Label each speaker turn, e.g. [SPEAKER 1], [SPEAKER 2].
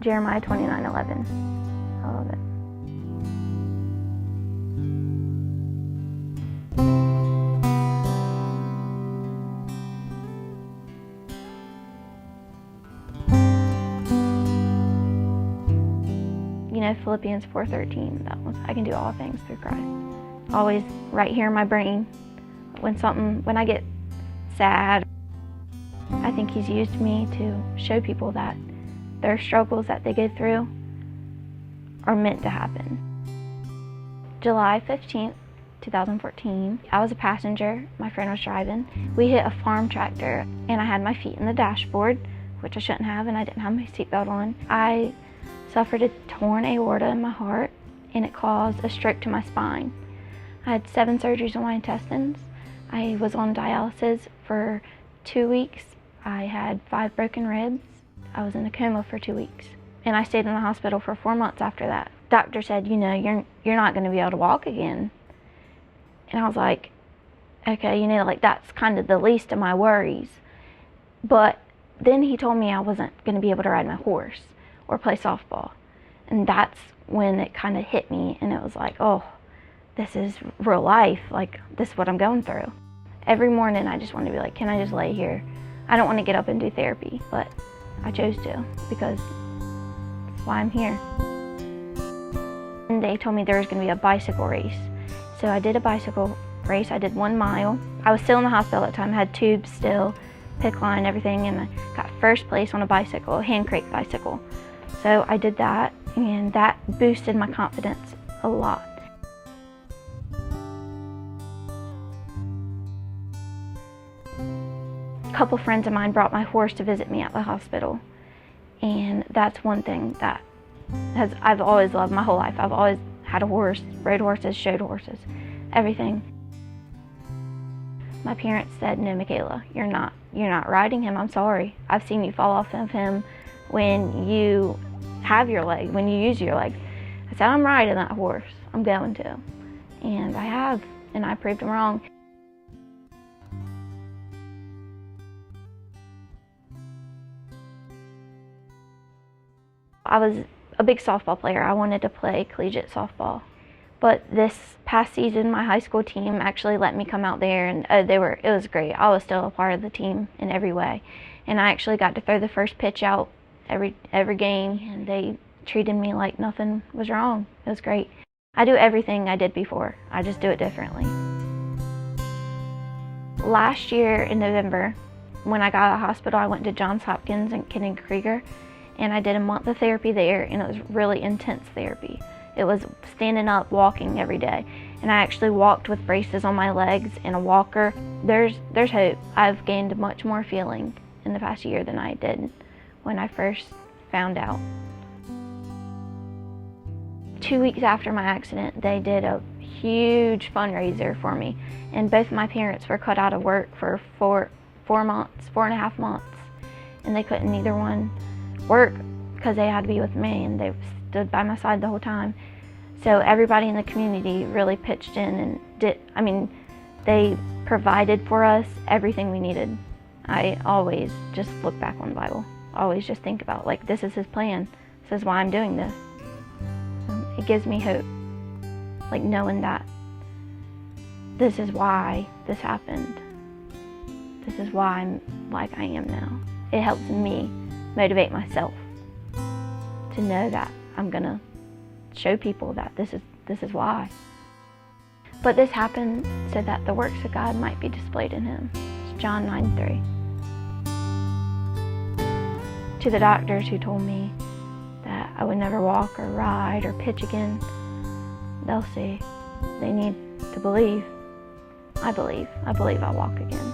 [SPEAKER 1] Jeremiah 29:11. I love it. You know, Philippians 4:13, that was, I can do all things through Christ. Always right here in my brain. When I get sad, I think he's used me to show people that their struggles that they go through are meant to happen. July 15th, 2014, I was a passenger, my friend was driving. We hit a farm tractor and I had my feet in the dashboard, which I shouldn't have, and I didn't have my seatbelt on. I suffered a torn aorta in my heart and it caused a stroke to my spine. I had 7 surgeries on my intestines. I was on dialysis for 2 weeks. I had 5 broken ribs. I was in a coma for 2 weeks. And I stayed in the hospital for 4 months after that. Doctor said, you know, you're not going to be able to walk again. And I was like, okay, you know, like that's kind of the least of my worries. But then he told me I wasn't going to be able to ride my horse or play softball. And that's when it kind of hit me, and it was like, oh, this is real life. Like, this is what I'm going through. Every morning I just want to be like, can I just lay here? I don't want to get up and do therapy, but I chose to because that's why I'm here. And they told me there was going to be a bicycle race. So I did a bicycle race. I did 1 mile. I was still in the hospital at the time. I had tubes still, PICC line, everything, and I got first place on a bicycle, a hand crank bicycle. So I did that, and that boosted my confidence a lot. A couple friends of mine brought my horse to visit me at the hospital, and that's one thing that I've always loved my whole life. I've always had a horse, rode horses, showed horses, everything. My parents said, no, McKayla, you're not riding him. I'm sorry. I've seen you fall off of him when you have your leg, when you use your leg. I said, I'm riding that horse. I'm going to. And I have, and I proved them wrong. I was a big softball player. I wanted to play collegiate softball. But this past season, my high school team actually let me come out there, and it was great. I was still a part of the team in every way. And I actually got to throw the first pitch out every game, and they treated me like nothing was wrong. It was great. I do everything I did before. I just do it differently. Last year in November, when I got out of the hospital, I went to Johns Hopkins in Krieger, and I did a month of therapy there, and it was really intense therapy. It was standing up, walking every day. And I actually walked with braces on my legs and a walker. There's hope. I've gained much more feeling in the past year than I did when I first found out. 2 weeks after my accident, they did a huge fundraiser for me. And both my parents were cut out of work for 4.5 months. And they couldn't either one work because they had to be with me, and they stood by my side the whole time. So everybody in the community really pitched in and they provided for us everything we needed. I always just look back on the Bible. Always just think about, like, this is his plan. This is why I'm doing this. It gives me hope, like knowing that this is why this happened. This is why I'm like I am now. It helps me motivate myself to know that I'm gonna show people that this is why. But this happened so that the works of God might be displayed in him. It's John 9:3. To the doctors who told me that I would never walk or ride or pitch again, they'll see. They need to believe. I believe I'll walk again.